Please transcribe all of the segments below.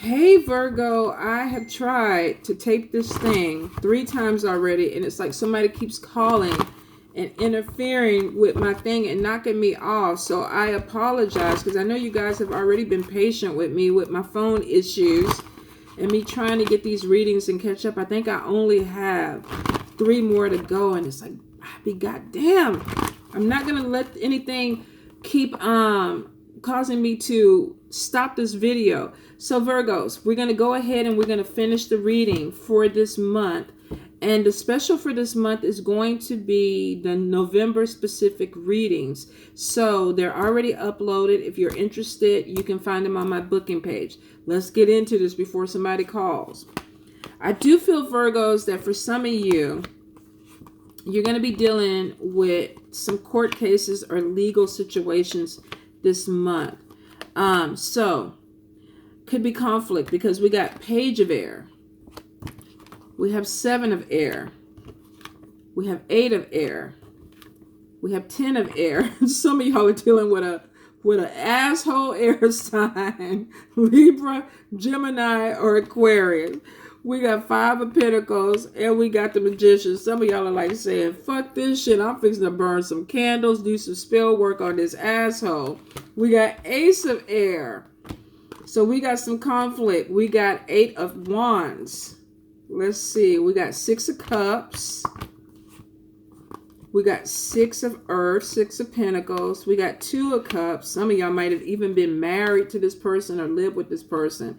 Hey Virgo, I have tried to tape this thing 3 times already, and it's like somebody keeps calling and interfering with my thing and knocking me off. So I apologize because I know you guys have already been patient with me with my phone issues and me trying to get these readings and catch up. I think I only have 3 more to go, and it's like, I be goddamn. I'm not gonna let anything keep causing me to stop this video. So Virgos, we're going to go ahead and we're going to finish the reading for this month. And the special for this month is going to be the November specific readings. So they're already uploaded. If you're interested, you can find them on my booking page. Let's get into this before somebody calls. I do feel, Virgos, that for some of you, you're going to be dealing with some court cases or legal situations this month. So could be conflict because we got Page of Air, we have 7 of Air, we have 8 of Air, we have 10 of Air. Some of y'all are dealing with an asshole air sign, Libra, Gemini, or Aquarius. We got 5 of Pentacles, and we got the Magician. Some of y'all are like saying, fuck this shit. I'm fixing to burn some candles, do some spell work on this asshole. We got Ace of Air. So we got some conflict. We got 8 of Wands. Let's see. We got 6 of Cups. We got 6 of Earth, 6 of Pentacles. We got 2 of Cups. Some of y'all might have even been married to this person or lived with this person.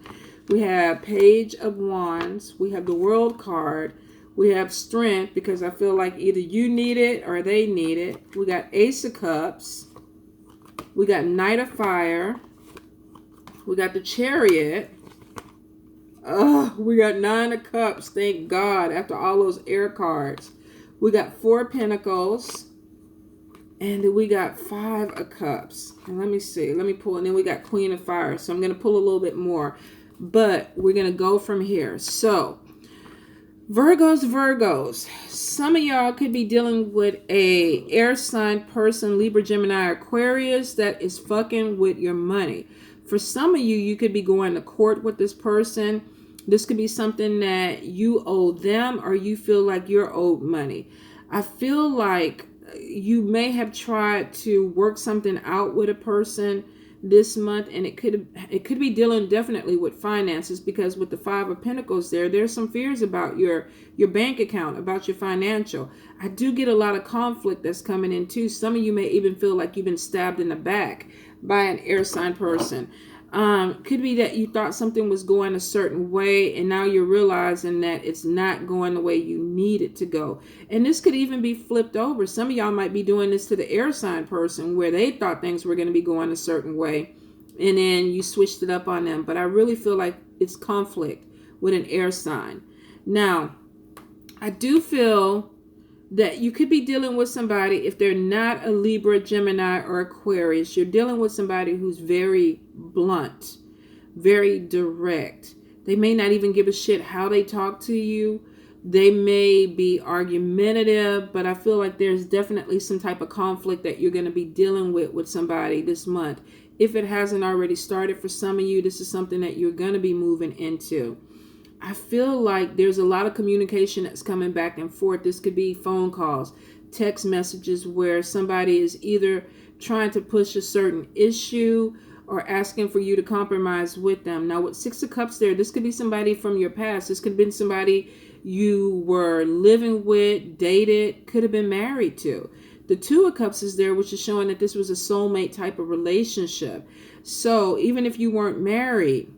We have Page of Wands. We have the World card. We have Strength because I feel like either you need it or they need it. We got Ace of Cups. We got Knight of Fire. We got the Chariot. We got 9 of Cups. Thank God after all those air cards. We got 4 of Pentacles. And then we got 5 of Cups. And let me see. Let me pull. And then we got Queen of Fire. So I'm going to pull a little bit more. But we're going to go from here. So, Virgos. Some of y'all could be dealing with a air sign person, Libra, Gemini, Aquarius, that is fucking with your money. For some of you, you could be going to court with this person. This could be something that you owe them or you feel like you're owed money. I feel like you may have tried to work something out with a person this month, and it could be dealing definitely with finances, because with the 5 of Pentacles there's some fears about your bank account, about your financial. I do get a lot of conflict that's coming in too. Some of you may even feel like you've been stabbed in the back by an air sign person. Could be that you thought something was going a certain way and now you're realizing that it's not going the way you need it to go. And this could even be flipped over. Some of y'all might be doing this to the air sign person where they thought things were going to be going a certain way and then you switched it up on them. But I really feel like it's conflict with an air sign. Now, I do feel that you could be dealing with somebody, if they're not a Libra, Gemini, or Aquarius, you're dealing with somebody who's very blunt, very direct. They may not even give a shit how they talk to you. They may be argumentative, but I feel like there's definitely some type of conflict that you're going to be dealing with somebody this month. If it hasn't already started for some of you, this is something that you're going to be moving into. I feel like there's a lot of communication that's coming back and forth. This could be phone calls, text messages, where somebody is either trying to push a certain issue or asking for you to compromise with them. Now, with 6 of Cups this could be somebody from your past. This could have been somebody you were living with, dated, could have been married to. The 2 of Cups is there, which is showing that this was a soulmate type of relationship. So even if you weren't married,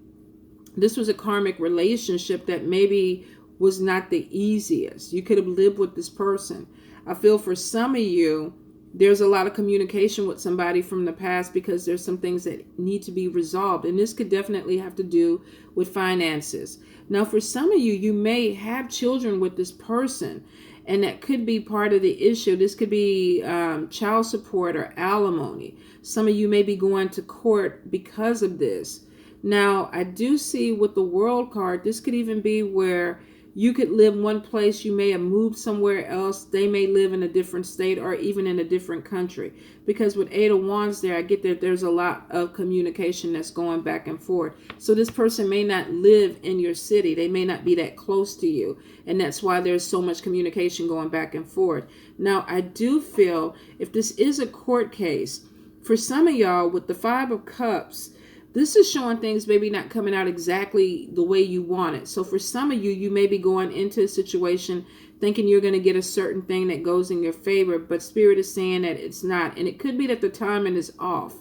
this was a karmic relationship that maybe was not the easiest. You could have lived with this person. I feel for some of you, there's a lot of communication with somebody from the past because there's some things that need to be resolved. And this could definitely have to do with finances. Now, for some of you, you may have children with this person, and that could be part of the issue. This could be child support or alimony. Some of you may be going to court because of this. Now, I do see with the World card, this could even be where You could live one place, you may have moved somewhere else, they may live in a different state or even in a different country. Because with Eight of Wands there, I get that there's a lot of communication that's going back and forth. So this person may not live in your city, they may not be that close to you, and that's why there's so much communication going back and forth. Now, I do feel if this is a court case, for some of y'all with the Five of Cups, this is showing things maybe not coming out exactly the way you want it. So for some of you, you may be going into a situation thinking you're going to get a certain thing that goes in your favor, but Spirit is saying that it's not. And it could be that the timing is off.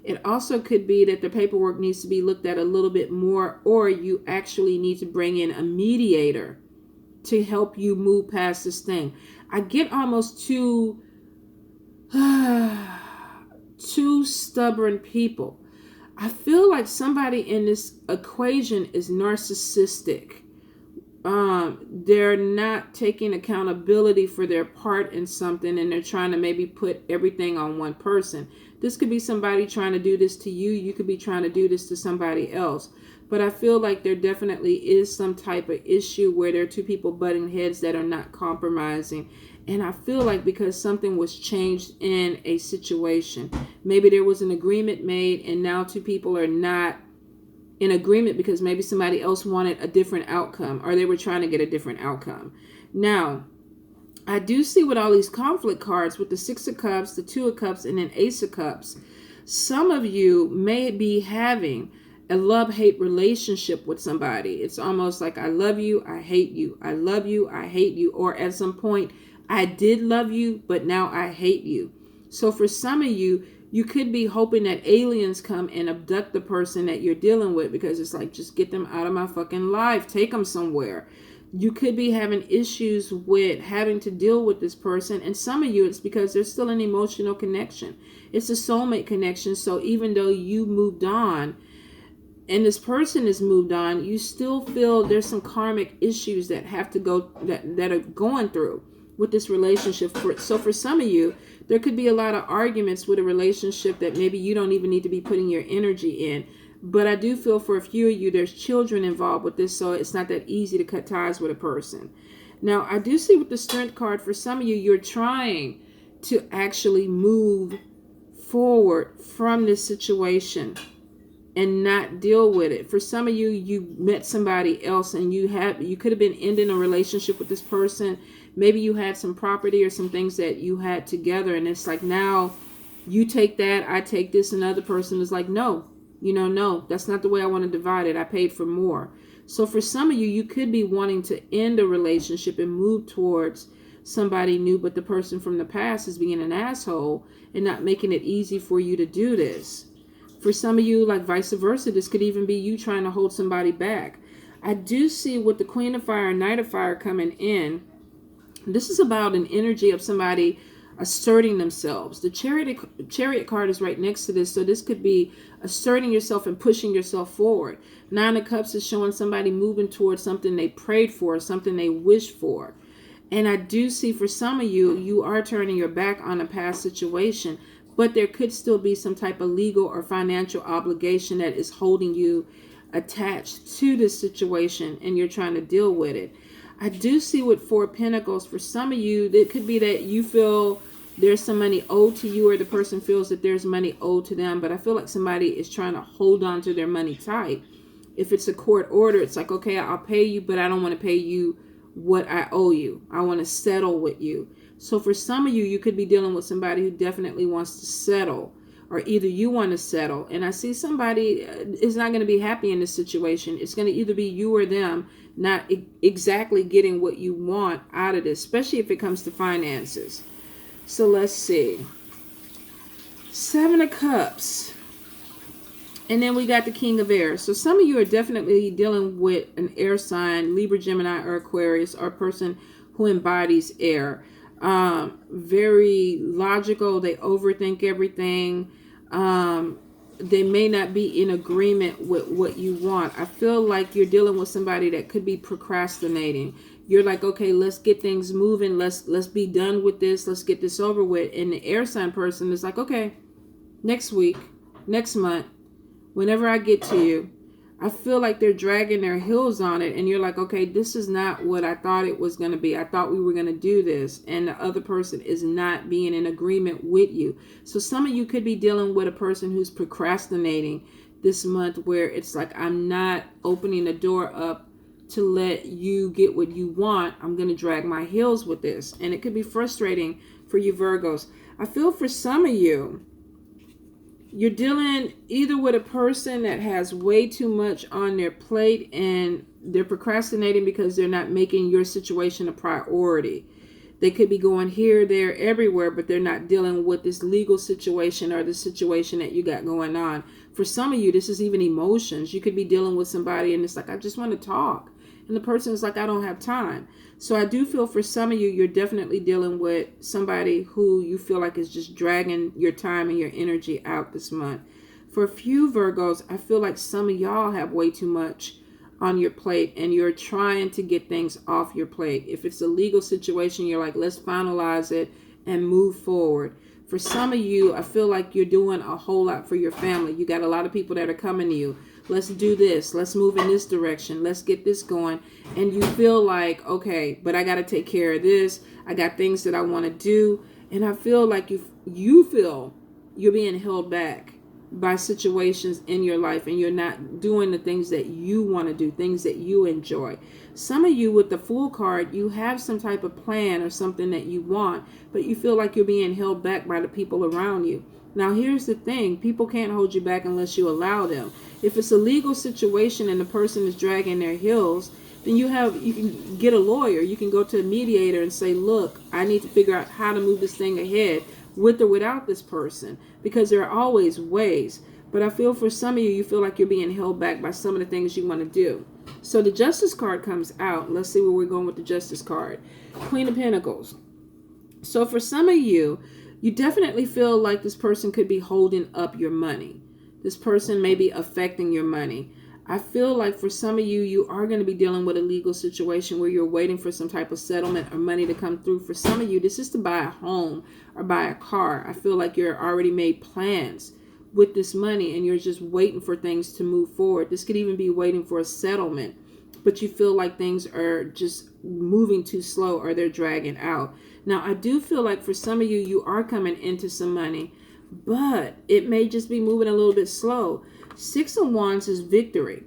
It also could be that the paperwork needs to be looked at a little bit more, or you actually need to bring in a mediator to help you move past this thing. I get almost two stubborn people. I feel like somebody in this equation is narcissistic. They're not taking accountability for their part in something, and they're trying to maybe put everything on one person. This could be somebody trying to do this to you. You could be trying to do this to somebody else. But I feel like there definitely is some type of issue where there are two people butting heads that are not compromising. And I feel like because something was changed in a situation, maybe there was an agreement made and now two people are not in agreement because maybe somebody else wanted a different outcome, or they were trying to get a different outcome. Now, I do see with all these conflict cards with the Six of Cups, the Two of Cups, and then Ace of Cups, some of you may be having a love-hate relationship with somebody. It's almost like I love you, I hate you. I love you, I hate you. Or at some point, I did love you, but now I hate you. So for some of you, you could be hoping that aliens come and abduct the person that you're dealing with, because it's like, just get them out of my fucking life. Take them somewhere. You could be having issues with having to deal with this person. And some of you, it's because there's still an emotional connection. It's a soulmate connection. So even though you moved on and this person has moved on, you still feel there's some karmic issues that have to go, that are going through with this relationship. So for some of you, there could be a lot of arguments with a relationship that maybe you don't even need to be putting your energy in. But I do feel for a few of you, there's children involved with this, so it's not that easy to cut ties with a person. Now, I do see with the Strength card, for some of you, you're trying to actually move forward from this situation and not deal with it. For some of you, you met somebody else and you could have been ending a relationship with this person. Maybe you had some property or some things that you had together, and it's like now you take that, I take this, and the other person is like, no, no, that's not the way I want to divide it. I paid for more. So for some of you, you could be wanting to end a relationship and move towards somebody new, but the person from the past is being an asshole and not making it easy for you to do this. For some of you, like vice versa, this could even be you trying to hold somebody back. I do see with the Queen of Fire and Knight of Fire coming in, this is about an energy of somebody asserting themselves. The chariot card is right next to this, so this could be asserting yourself and pushing yourself forward. Nine of Cups is showing somebody moving towards something they prayed for, something they wished for. And I do see for some of you, you are turning your back on a past situation, but there could still be some type of legal or financial obligation that is holding you attached to this situation, and you're trying to deal with it. I do see with Four of Pentacles, for some of you, it could be that you feel there's some money owed to you, or the person feels that there's money owed to them, but I feel like somebody is trying to hold on to their money tight. If it's a court order, it's like, okay, I'll pay you, but I don't want to pay you what I owe you. I want to settle with you. So for some of you, you could be dealing with somebody who definitely wants to settle, or either you want to settle. And I see somebody is not going to be happy in this situation. It's going to either be you or them not exactly getting what you want out of this, especially if it comes to finances. So let's see. Seven of Cups. And then we got the King of Air. So some of you are definitely dealing with an air sign, Libra, Gemini, or Aquarius, or a person who embodies air. Very logical. They overthink everything. They may not be in agreement with what you want. I feel like you're dealing with somebody that could be procrastinating. You're like, okay, let's get things moving. Let's be done with this. Let's get this over with. And the air sign person is like, okay, next week, next month, whenever I get to you, I feel like they're dragging their heels on it, and you're like, okay, this is not what I thought it was going to be. I thought we were going to do this, and the other person is not being in agreement with you. So some of you could be dealing with a person who's procrastinating this month, where it's like, I'm not opening the door up to let you get what you want. I'm going to drag my heels with this, and it could be frustrating for you Virgos. I feel for some of you, you're dealing either with a person that has way too much on their plate and they're procrastinating because they're not making your situation a priority. They could be going here, there, everywhere, but they're not dealing with this legal situation or the situation that you got going on. For some of you, this is even emotions. You could be dealing with somebody and it's like, I just want to talk. And the person is like, I don't have time. So I do feel for some of you, you're definitely dealing with somebody who you feel like is just dragging your time and your energy out this month. For a few Virgos, I feel like some of y'all have way too much on your plate and you're trying to get things off your plate. If it's a legal situation, you're like, let's finalize it and move forward. For some of you, I feel like you're doing a whole lot for your family. You got a lot of people that are coming to you. Let's do this. Let's move in this direction. Let's get this going. And you feel like, okay, but I got to take care of this. I got things that I want to do. And I feel like you feel you're being held back by situations in your life and you're not doing the things that you want to do, things that you enjoy. Some of you with the Fool card, you have some type of plan or something that you want, but you feel like you're being held back by the people around you. Now, here's the thing. People can't hold you back unless you allow them. If it's a legal situation and the person is dragging their heels, then you can get a lawyer. You can go to a mediator and say, look, I need to figure out how to move this thing ahead with or without this person, because there are always ways. But I feel for some of you, you feel like you're being held back by some of the things you want to do. So the Justice card comes out. Let's see where we're going with the Justice card. Queen of Pentacles. So for some of you, you definitely feel like this person could be holding up your money. This person may be affecting your money. I feel like for some of you, you are going to be dealing with a legal situation where you're waiting for some type of settlement or money to come through. For some of you, this is to buy a home or buy a car. I feel like you're already made plans with this money and you're just waiting for things to move forward. This could even be waiting for a settlement, but you feel like things are just moving too slow or they're dragging out. Now, I do feel like for some of you, you are coming into some money, but it may just be moving a little bit slow. 6 of Wands is victory.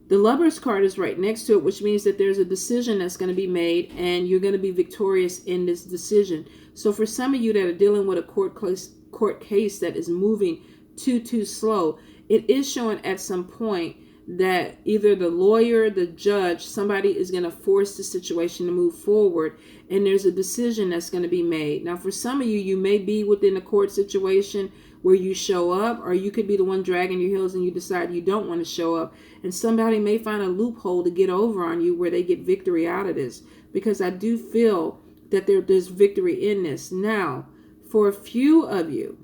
The Lover's card is right next to it, which means that there's a decision that's going to be made and you're going to be victorious in this decision. So for some of you that are dealing with a court case that is moving too slow, it is showing at some point that either the lawyer, the judge, somebody is going to force the situation to move forward and there's a decision that's going to be made. Now, for some of you, you may be within a court situation where you show up, or you could be the one dragging your heels and you decide you don't want to show up, and somebody may find a loophole to get over on you where they get victory out of this, because I do feel that there's victory in this. Now, for a few of you,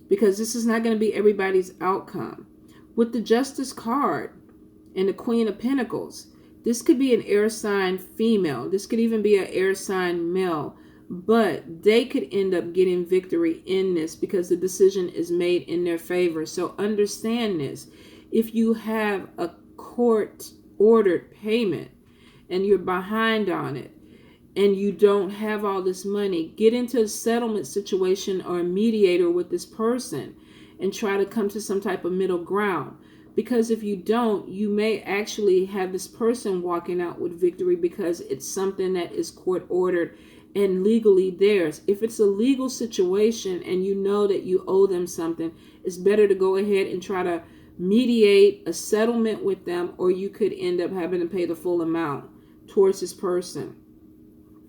because this is not going to be everybody's outcome, with the Justice card and the Queen of Pentacles, this could be an air sign female. This could even be an air sign male. But they could end up getting victory in this because the decision is made in their favor. So understand this. If you have a court-ordered payment and you're behind on it and you don't have all this money, get into a settlement situation or a mediator with this person and try to come to some type of middle ground. Because if you don't, you may actually have this person walking out with victory because it's something that is court-ordered and legally theirs. If it's a legal situation and you know that you owe them something, it's better to go ahead and try to mediate a settlement with them, or you could end up having to pay the full amount towards this person.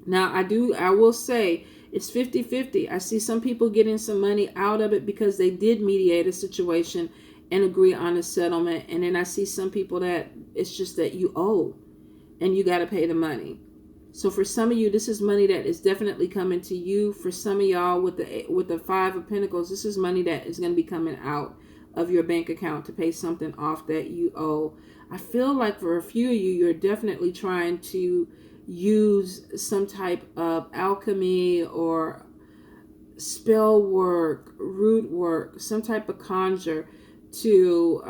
Now, I will say it's 50-50. I see some people getting some money out of it because they did mediate a situation and agree on a settlement. And then I see some people that it's just that you owe and you got to pay the money. So for some of you, this is money that is definitely coming to you. For some of y'all with the 5 of Pentacles, this is money that is going to be coming out of your bank account to pay something off that you owe. I feel like for a few of you, you're definitely trying to use some type of alchemy or spell work, root work, some type of conjure to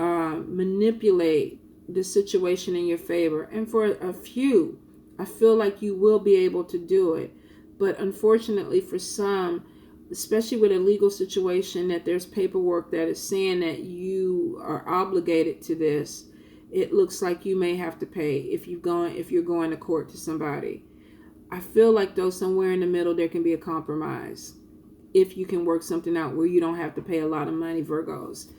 manipulate the situation in your favor. And for a few, I feel like you will be able to do it. But unfortunately for some, especially with a legal situation, that there's paperwork that is saying that you are obligated to this, it looks like you may have to pay if you're going to court to somebody. I feel like though somewhere in the middle there can be a compromise if you can work something out where you don't have to pay a lot of money, Virgos.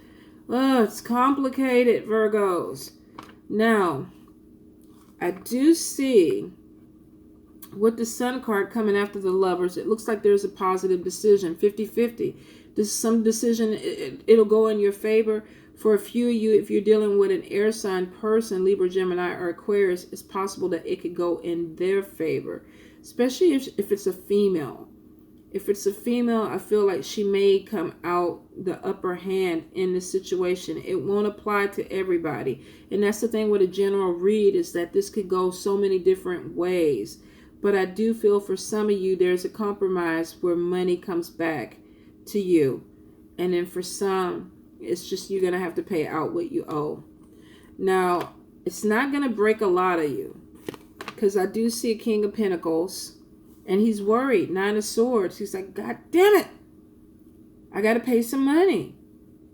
Oh, it's complicated, Virgos. Now, I do see with the Sun card coming after the Lovers, it looks like there's a positive decision, 50-50. This is some decision, it'll go in your favor. For a few of you, if you're dealing with an air sign person, Libra, Gemini, or Aquarius, it's possible that it could go in their favor, especially if it's a female. If it's a female, I feel like she may come out the upper hand in the situation. It won't apply to everybody. And that's the thing with a general read, is that this could go so many different ways. But I do feel for some of you, there's a compromise where money comes back to you. And then for some, it's just you're going to have to pay out what you owe. Now, it's not going to break a lot of you, because I do see a King of Pentacles. And he's worried. 9 of Swords. He's like, God damn it. I got to pay some money.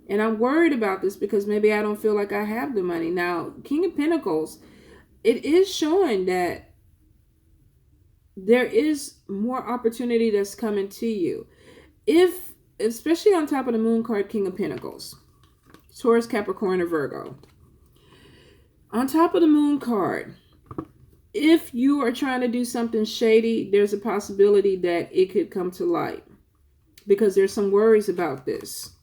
And I'm worried about this because maybe I don't feel like I have the money. Now, King of Pentacles, it is showing that there is more opportunity that's coming to you. Especially on top of the Moon card, King of Pentacles. Taurus, Capricorn, or Virgo. On top of the Moon card, if you are trying to do something shady, there's a possibility that it could come to light, because there's some worries about this.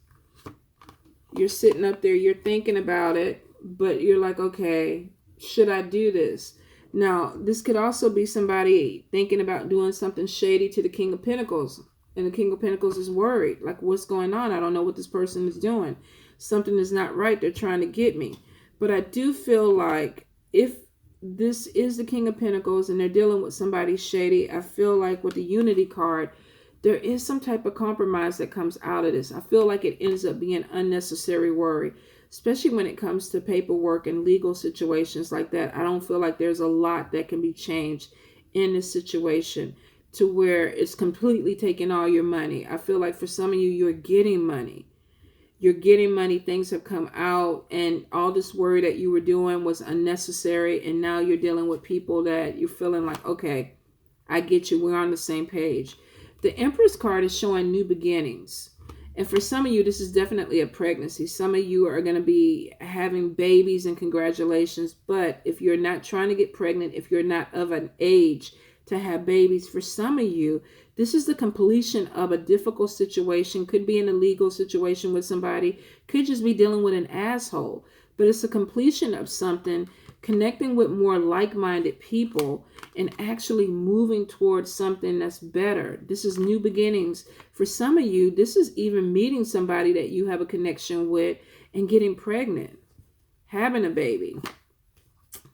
You're sitting up there, you're thinking about it, but you're like, okay, should I do this? Now, this could also be somebody thinking about doing something shady to the King of Pentacles. And the King of Pentacles is worried. Like, what's going on? I don't know what this person is doing. Something is not right. They're trying to get me. But I do feel like if this is the King of Pentacles and they're dealing with somebody shady, I feel like with the Unity card, there is some type of compromise that comes out of this. I feel like it ends up being unnecessary worry, especially when it comes to paperwork and legal situations like that. I don't feel like there's a lot that can be changed in this situation to where it's completely taking all your money. I feel like for some of you, you're getting money. You're getting money, things have come out, and all this worry that you were doing was unnecessary, and now you're dealing with people that you're feeling like, okay, I get you, we're on the same page. The Empress card is showing new beginnings. And for some of you, this is definitely a pregnancy. Some of you are going to be having babies, and congratulations. But if you're not trying to get pregnant, if you're not of an age to have babies, for some of you, this is the completion of a difficult situation. Could be in a legal situation with somebody. Could just be dealing with an asshole. But it's a completion of something, connecting with more like-minded people and actually moving towards something that's better. This is new beginnings. For some of you, this is even meeting somebody that you have a connection with and getting pregnant, having a baby.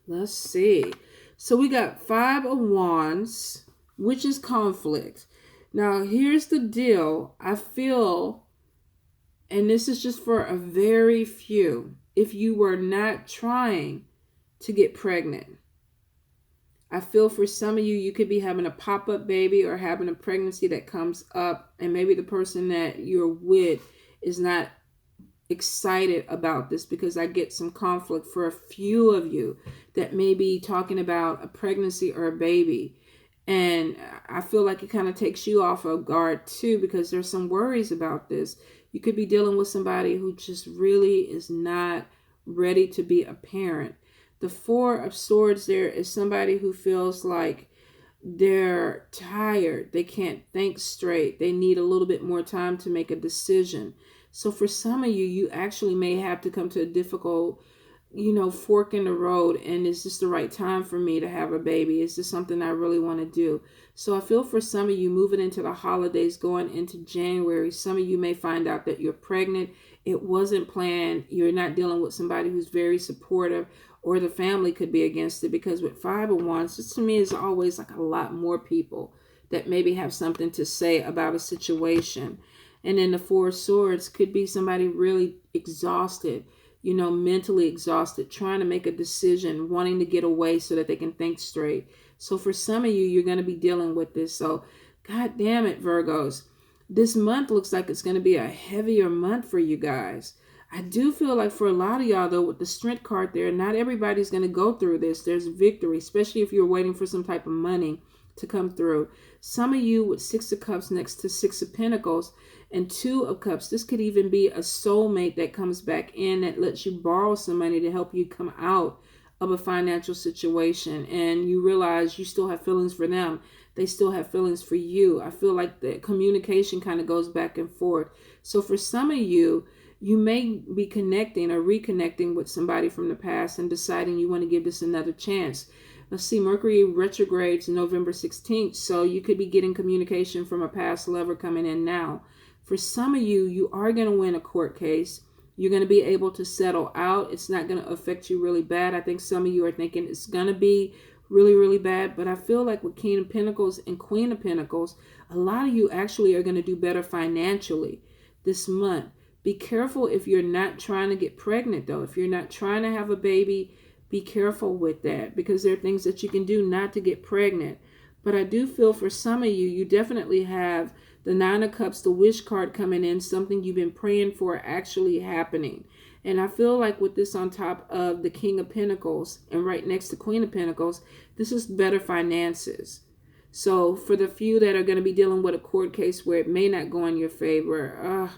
Let's see. So we got 5 of Wands, which is conflict. Now, here's the deal. I feel, and this is just for a very few, if you were not trying to get pregnant, I feel for some of you, you could be having a pop-up baby or having a pregnancy that comes up, and maybe the person that you're with is not excited about this, because I get some conflict for a few of you that may be talking about a pregnancy or a baby. And I feel like it kind of takes you off of guard too, because there's some worries about this. You could be dealing with somebody who just really is not ready to be a parent. The 4 of Swords there is somebody who feels like they're tired. They can't think straight. They need a little bit more time to make a decision. So for some of you, you actually may have to come to a difficult, fork in the road. And is this the right time for me to have a baby? Is this something I really want to do? So I feel for some of you moving into the holidays, going into January, some of you may find out that you're pregnant. It wasn't planned. You're not dealing with somebody who's very supportive, or the family could be against it, because with 5 of Wands, this to me is always like a lot more people that maybe have something to say about a situation. And then the Four of Swords could be somebody really exhausted, you know, mentally exhausted, trying to make a decision, wanting to get away so that they can think straight. So for some of you, you're going to be dealing with this. So, God damn it, Virgos. This month looks like it's going to be a heavier month for you guys. I do feel like for a lot of y'all, though, with the Strength card there, not everybody's going to go through this. There's victory, especially if you're waiting for some type of money to come through. Some of you with Six of Cups next to Six of Pentacles and Two of Cups, this could even be a soulmate that comes back in that lets you borrow some money to help you come out of a financial situation, and you realize you still have feelings for them. They still have feelings for you. I feel like the communication kind of goes back and forth. So for some of you, you may be connecting or reconnecting with somebody from the past and deciding you want to give this another chance. Let's see, Mercury retrogrades November 16th, so you could be getting communication from a past lover coming in now. For some of you, you are going to win a court case. You're going to be able to settle out. It's not going to affect you really bad. I think some of you are thinking it's going to be really, really bad. But I feel like with King of Pentacles and Queen of Pentacles, a lot of you actually are going to do better financially this month. Be careful if you're not trying to get pregnant, though. If you're not trying to have a baby, be careful with that, because there are things that you can do not to get pregnant. But I do feel for some of you, you definitely have the Nine of Cups, the wish card coming in, something you've been praying for actually happening. And I feel like with this on top of the King of Pentacles and right next to Queen of Pentacles, this is better finances. So for the few that are going to be dealing with a court case where it may not go in your favor,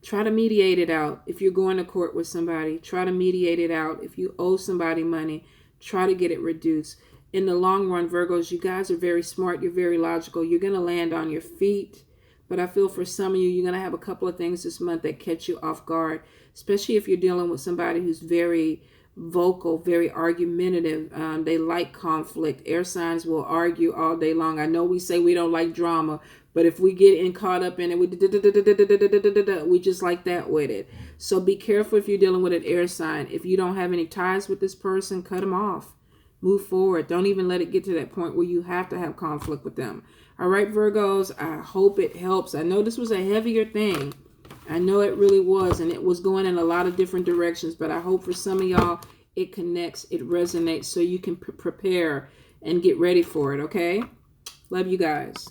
try to mediate it out. If you're going to court with somebody, try to mediate it out. If you owe somebody money, try to get it reduced. In the long run, Virgos, you guys are very smart. You're very logical. You're going to land on your feet. But I feel for some of you, you're going to have a couple of things this month that catch you off guard, especially if you're dealing with somebody who's very vocal, very argumentative. They like conflict. Air signs will argue all day long. I know we say we don't like drama, but if we get caught up in it, we just like that with it. So be careful if you're dealing with an air sign. If you don't have any ties with this person, cut them off. Move forward. Don't even let it get to that point where you have to have conflict with them. All right, Virgos, I hope it helps. I know this was a heavier thing. I know it really was, and it was going in a lot of different directions, but I hope for some of y'all it connects, it resonates, so you can prepare and get ready for it, okay? Love you guys.